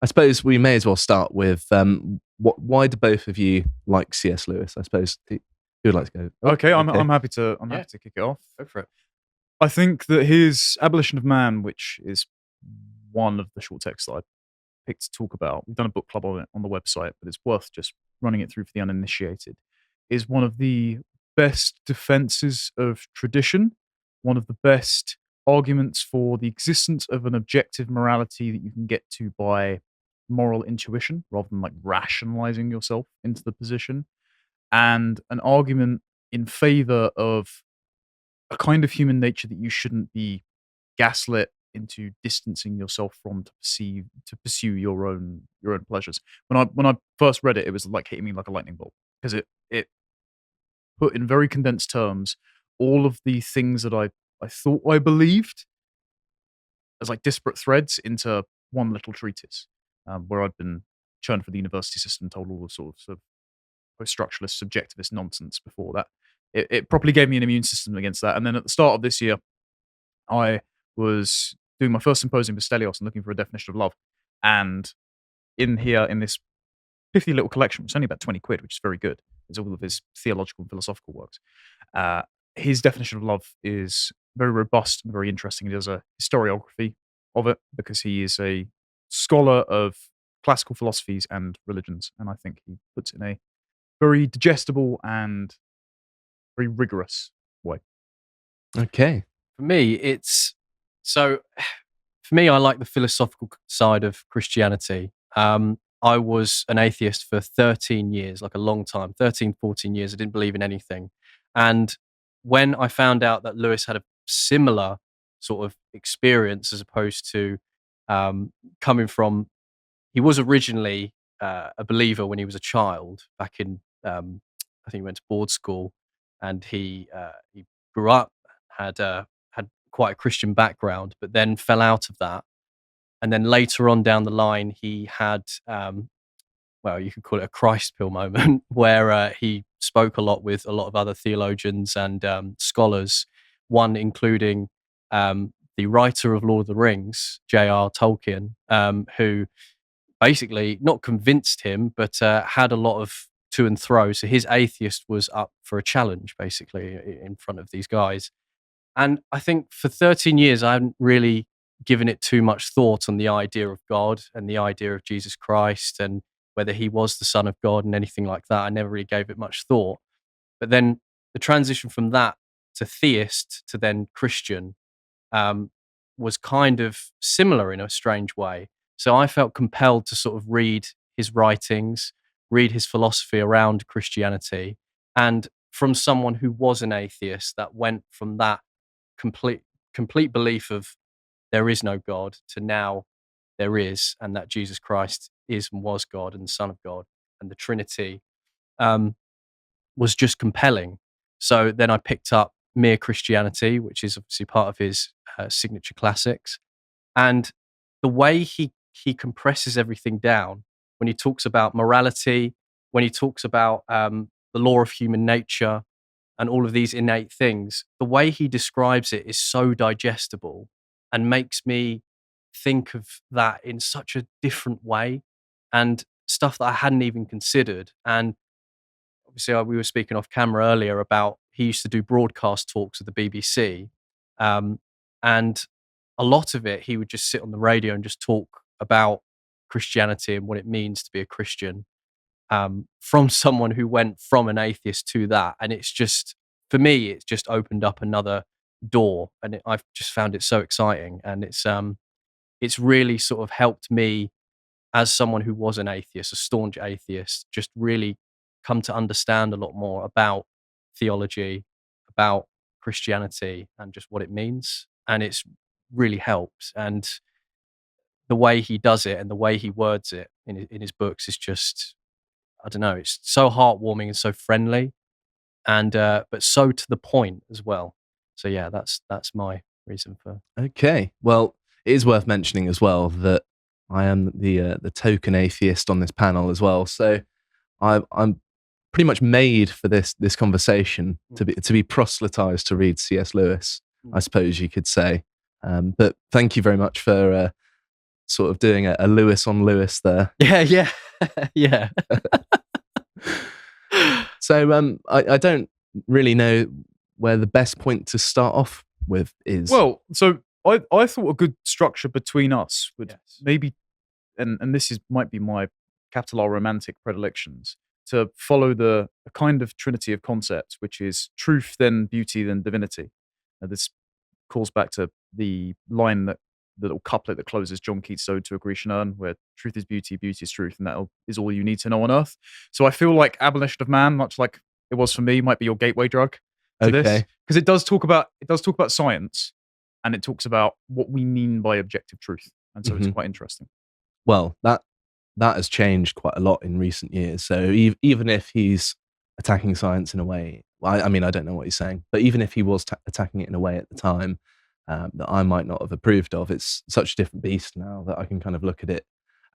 I suppose we may as well start with why do both of you like C.S. Lewis? I suppose who would like to go? Oh, Okay, I'm happy to Yeah. happy to kick it off. Go for it. I think that his Abolition of Man, which is one of the short texts that I picked to talk about, we've done a book club on it on the website, but it's worth just running it through for the uninitiated, is one of the best defenses of tradition, one of the best arguments for the existence of an objective morality that you can get to by moral intuition rather than like rationalizing yourself into the position, and an argument in favor of a kind of human nature that you shouldn't be gaslit into distancing yourself from to pursue your own pleasures. When I first read it, it was like hitting me like a lightning bolt because it put in very condensed terms all of the things that I thought I believed as like disparate threads into one little treatise, where I'd been churned for the university system, told all the sort of post-structuralist, subjectivist nonsense before that. It properly gave me an immune system against that. And then at the start of this year, I was doing my first symposium with Stelios and looking for a definition of love. And in here, in this pithy little collection, which is only about 20 quid, which is very good, it's all of his theological and philosophical works. His definition of love is very robust and very interesting. He does a historiography of it because he is a scholar of classical philosophies and religions. And I think he puts it in a very digestible and very rigorous way. Okay. For me, for me, I like the philosophical side of Christianity. I was an atheist for 13 years, like a long time, 13, 14 years. I didn't believe in anything. And when I found out that Lewis had a similar sort of experience as opposed to coming from, he was originally a believer when he was a child back in, I think he went to board school, and he grew up, had quite a Christian background, but then fell out of that. And then later on down the line, he had, well, you could call it a Christ pill moment, where he spoke a lot with a lot of other theologians and scholars, one including the writer of Lord of the Rings, J.R. Tolkien, who basically not convinced him, but had a lot of to and fro. So his atheist was up for a challenge, basically, in front of these guys. And I think for 13 years, I hadn't really given it too much thought on the idea of God and the idea of Jesus Christ and whether he was the Son of God and anything like that. I never really gave it much thought. But then the transition from that to theist to then Christian was kind of similar in a strange way. So I felt compelled to sort of read his writings, read his philosophy around Christianity, and from someone who was an atheist that went from that complete belief of there is no God to now there is, and that Jesus Christ is and was God and the Son of God, and the Trinity was just compelling. So then I picked up Mere Christianity, which is obviously part of his signature classics, and the way he compresses everything down when he talks about morality, when he talks about the law of human nature and all of these innate things, the way he describes it is so digestible and makes me think of that in such a different way and stuff that I hadn't even considered. And obviously, we were speaking off camera earlier about he used to do broadcast talks with the BBC. And a lot of it, he would just sit on the radio and just talk about Christianity and what it means to be a Christian, from someone who went from an atheist to that. And it's just, for me, it's just opened up another door, and I've just found it so exciting. And it's really sort of helped me as someone who was an atheist, a staunch atheist, just really come to understand a lot more about theology, about Christianity, and just what it means. And it's really helped. And the way he does it and the way he words it in his books is just, I don't know, it's so heartwarming and so friendly, and but so to the point as well. So yeah, that's my reason for. Okay. Well, it is worth mentioning as well that I am the token atheist on this panel as well. So I'm pretty much made for this conversation to be proselytized to read C.S. Lewis, I suppose you could say. But thank you very much for sort of doing a Lewis on Lewis there. Yeah. Yeah. So I don't really know where the best point to start off with is. Well, so I thought a good structure between us would Yes. maybe, and this might be my capital R romantic predilections, to follow a kind of trinity of concepts, which is truth, then beauty, then divinity. Now, this calls back to the line that the little couplet that closes John Keats' Ode to a Grecian Urn, where truth is beauty, beauty is truth, and that is all you need to know on earth. So I feel like Abolition of Man, much like it was for me, might be your gateway drug to this, Okay. because it does talk about science, and it talks about what we mean by objective truth, and so it's quite interesting. Well, that has changed quite a lot in recent years. So even if he's attacking science in a way, I mean, I don't know what he's saying, but even if he was attacking it in a way at the time that I might not have approved of, it's such a different beast now that I can kind of look at it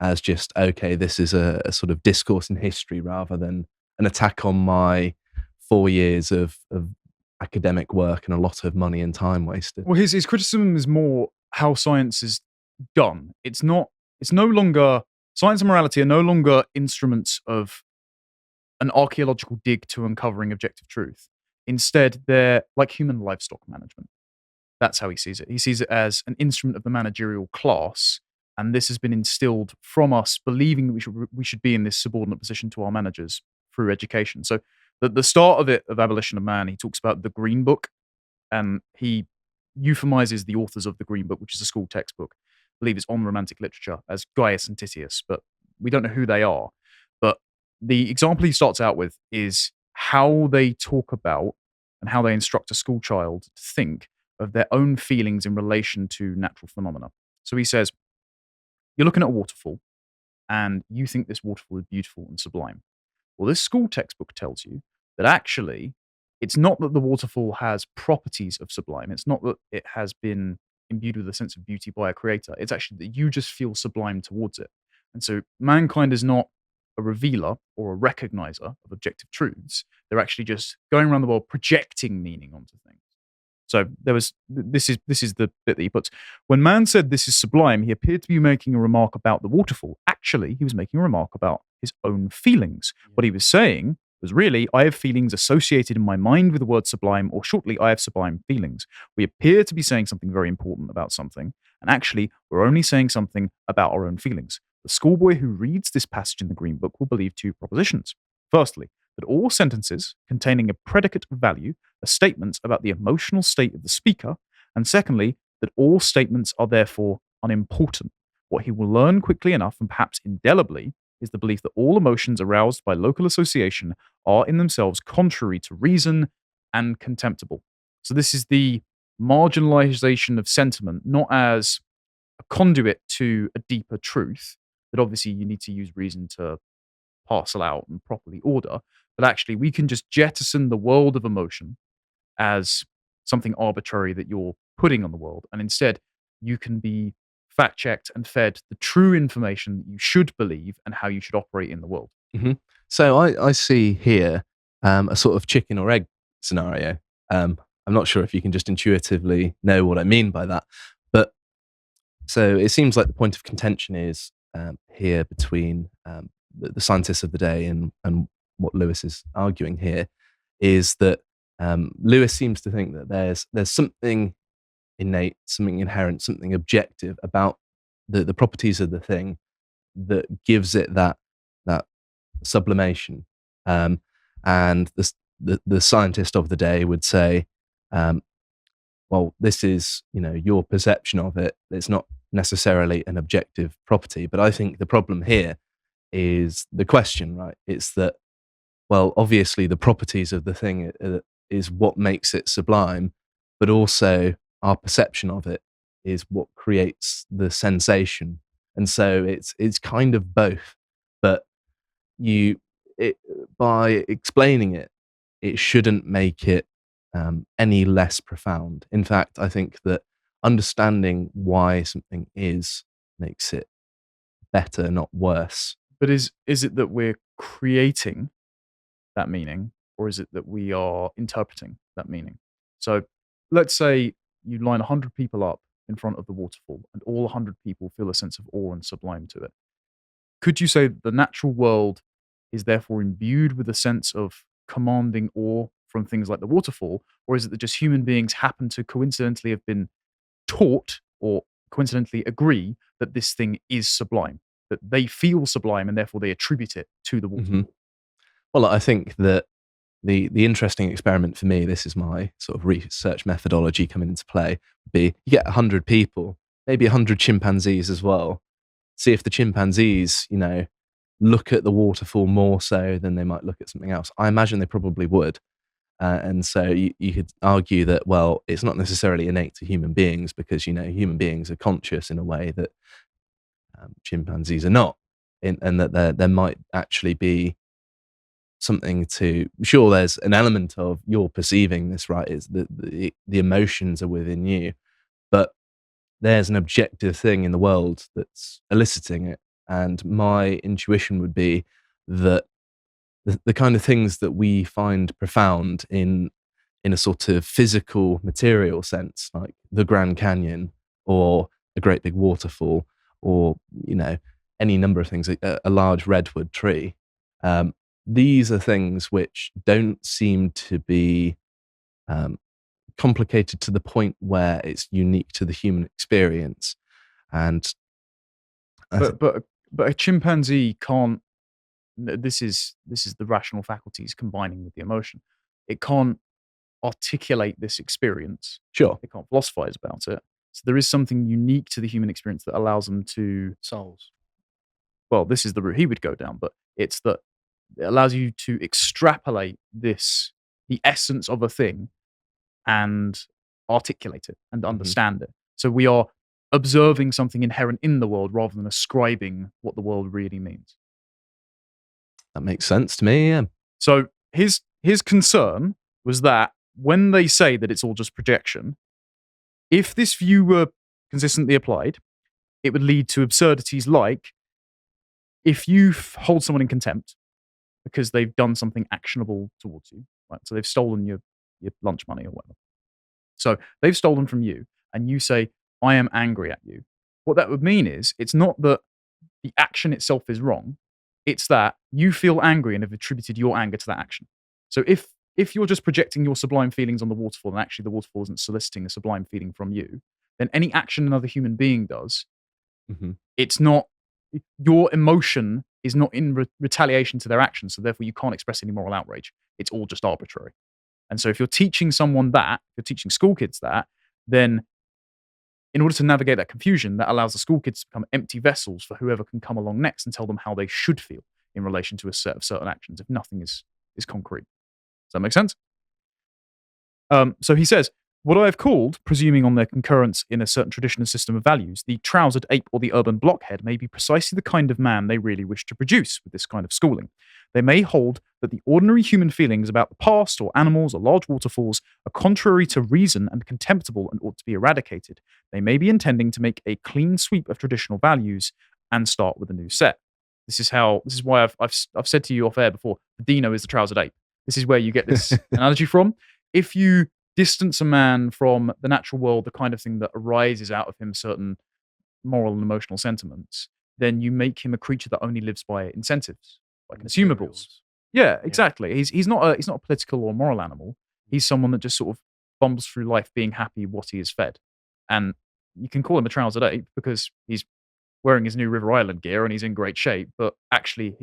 as just, okay, this is a sort of discourse in history rather than an attack on my 4 years of academic work and a lot of money and time wasted. Well, his criticism is more how science is done. It's no longer, science and morality are no longer instruments of an archaeological dig to uncovering objective truth. Instead, they're like human livestock management. That's how he sees it. He sees it as an instrument of the managerial class, and this has been instilled from us, believing that we should be in this subordinate position to our managers through education. So the start of it, of Abolition of Man, he talks about the Green Book, and he euphemizes the authors of the Green Book, which is a school textbook. I believe it's on romantic literature, as Gaius and Titius, but we don't know who they are. But the example he starts out with is how they talk about and how they instruct a school child to think of their own feelings in relation to natural phenomena. So he says, you're looking at a waterfall and you think this waterfall is beautiful and sublime. Well, this school textbook tells you that actually it's not that the waterfall has properties of sublime. It's not that it has been imbued with a sense of beauty by a creator. It's actually that you just feel sublime towards it. And so mankind is not a revealer or a recognizer of objective truths. They're actually just going around the world projecting meaning onto things. So this is the bit that he puts. When man said this is sublime, he appeared to be making a remark about the waterfall. Actually, he was making a remark about his own feelings. What he was saying was really, I have feelings associated in my mind with the word sublime, or shortly, I have sublime feelings. We appear to be saying something very important about something, and actually, we're only saying something about our own feelings. The schoolboy who reads this passage in the Green Book will believe two propositions. Firstly, that all sentences containing a predicate of value are statements about the emotional state of the speaker, and secondly, that all statements are therefore unimportant. What he will learn quickly enough, and perhaps indelibly, is the belief that all emotions aroused by local association are in themselves contrary to reason and contemptible. So this is the marginalization of sentiment, not as a conduit to a deeper truth, that obviously you need to use reason to parcel out and properly order, but actually we can just jettison the world of emotion as something arbitrary that you're putting on the world, and instead you can be fact-checked and fed the true information that you should believe and how you should operate in the world. Mm-hmm. So I see here a sort of chicken or egg scenario. I'm not sure if you can just intuitively know what I mean by that, but so it seems like the point of contention is here between the scientists of the day and what Lewis is arguing here is that Lewis seems to think that there's something innate, something inherent, something objective about the properties of the thing that gives it that sublimation. And the scientist of the day would say, well, this is your perception of it. It's not necessarily an objective property. But I think the problem here is the question, right? It's that, well, obviously the properties of the thing is what makes it sublime, but also our perception of it is what creates the sensation. And so it's kind of both, but by explaining it, it shouldn't make it any less profound. In fact, I think that understanding why something is makes it better, not worse. But is it that we're creating that meaning, or is it that we are interpreting that meaning? So let's say you line 100 people up in front of the waterfall, and all 100 people feel a sense of awe and sublime to it. Could you say that the natural world is therefore imbued with a sense of commanding awe from things like the waterfall, or is it that just human beings happen to coincidentally have been taught or coincidentally agree that this thing is sublime, that they feel sublime and therefore they attribute it to the waterfall? Well, I think that the interesting experiment for me, this is my sort of research methodology coming into play, would be you get 100 people, maybe 100 chimpanzees as well. See if the chimpanzees, look at the waterfall more so than they might look at something else. I imagine they probably would. And so you could argue that, well, it's not necessarily innate to human beings because, human beings are conscious in a way that chimpanzees are not, and that there might actually be something to, sure, there's an element of you're perceiving this, right? It's the emotions are within you, but there's an objective thing in the world that's eliciting it. And my intuition would be that the kind of things that we find profound in a sort of physical material sense, like the Grand Canyon or a great big waterfall, or any number of things, a large redwood tree. These are things which don't seem to be complicated to the point where it's unique to the human experience. And but a chimpanzee can't. This is the rational faculties combining with the emotion. It can't articulate this experience. Sure, it can't philosophize about it. So there is something unique to the human experience that allows them to souls. Well, this is the route he would go down, but it's that it allows you to extrapolate the essence of a thing and articulate it and understand it. So we are observing something inherent in the world rather than ascribing what the world really means. That makes sense to me, yeah. So his concern was that when they say that it's all just projection, if this view were consistently applied, it would lead to absurdities like if you hold someone in contempt because they've done something actionable towards you, right? So they've stolen your lunch money or whatever. So they've stolen from you, and you say, I am angry at you. What that would mean is, it's not that the action itself is wrong, it's that you feel angry and have attributed your anger to that action. So if you're just projecting your sublime feelings on the waterfall, and actually the waterfall isn't soliciting a sublime feeling from you, then any action another human being does, it's not, your emotion is not in retaliation to their action, so therefore you can't express any moral outrage. It's all just arbitrary. And so if you're teaching someone that, if you're teaching school kids that, then in order to navigate that confusion, that allows the school kids to become empty vessels for whoever can come along next and tell them how they should feel in relation to a set of certain actions if nothing is concrete. Does that make sense? So he says, what I have called, presuming on their concurrence in a certain tradition and system of values, the trousered ape or the urban blockhead may be precisely the kind of man they really wish to produce with this kind of schooling. They may hold that the ordinary human feelings about the past or animals or large waterfalls are contrary to reason and contemptible and ought to be eradicated. They may be intending to make a clean sweep of traditional values and start with a new set. This is why I've said to you off air before, the Dino is the trousered ape. This is where you get this analogy from. If you distance a man from the natural world, the kind of thing that arises out of him certain moral and emotional sentiments, then you make him a creature that only lives by incentives, by consumables. Yeah, exactly. Yeah. He's not a political or moral animal. He's someone that just sort of bumbles through life being happy what he is fed. And you can call him a trousered ape because he's wearing his new River Island gear and he's in great shape, but actually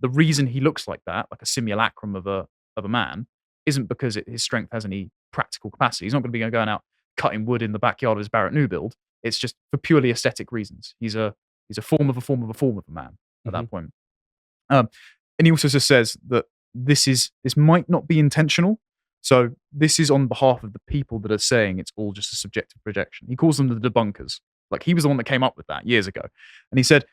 the reason he looks like that, like a simulacrum of a man, isn't because his strength has any practical capacity. He's not going to be going out cutting wood in the backyard of his Barrett new build. It's just for purely aesthetic reasons. He's a form of a form of a form of a man at that point. And he also just says that this might not be intentional. So this is on behalf of the people that are saying it's all just a subjective projection. He calls them the debunkers. Like, he was the one that came up with that years ago. And he said,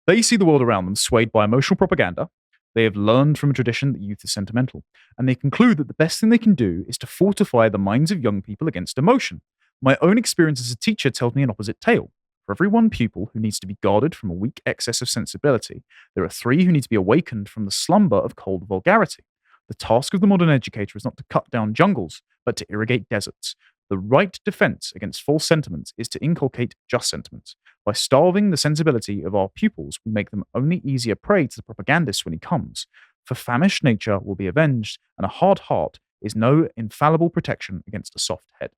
they see the world around them swayed by emotional propaganda. They have learned from a tradition that youth is sentimental, and they conclude that the best thing they can do is to fortify the minds of young people against emotion. My own experience as a teacher tells me an opposite tale. For every one pupil who needs to be guarded from a weak excess of sensibility, there are 3 who need to be awakened from the slumber of cold vulgarity. The task of the modern educator is not to cut down jungles, but to irrigate deserts. The right defense against false sentiments is to inculcate just sentiments. By starving the sensibility of our pupils, we make them only easier prey to the propagandist when he comes. For famished nature will be avenged, and a hard heart is no infallible protection against a soft head.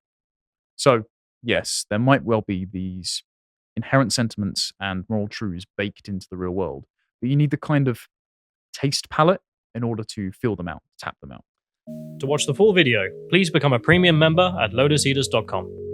So, yes, there might well be these inherent sentiments and moral truths baked into the real world, but you need the kind of taste palette in order to feel them out, tap them out. To watch the full video, please become a premium member at lotuseaters.com.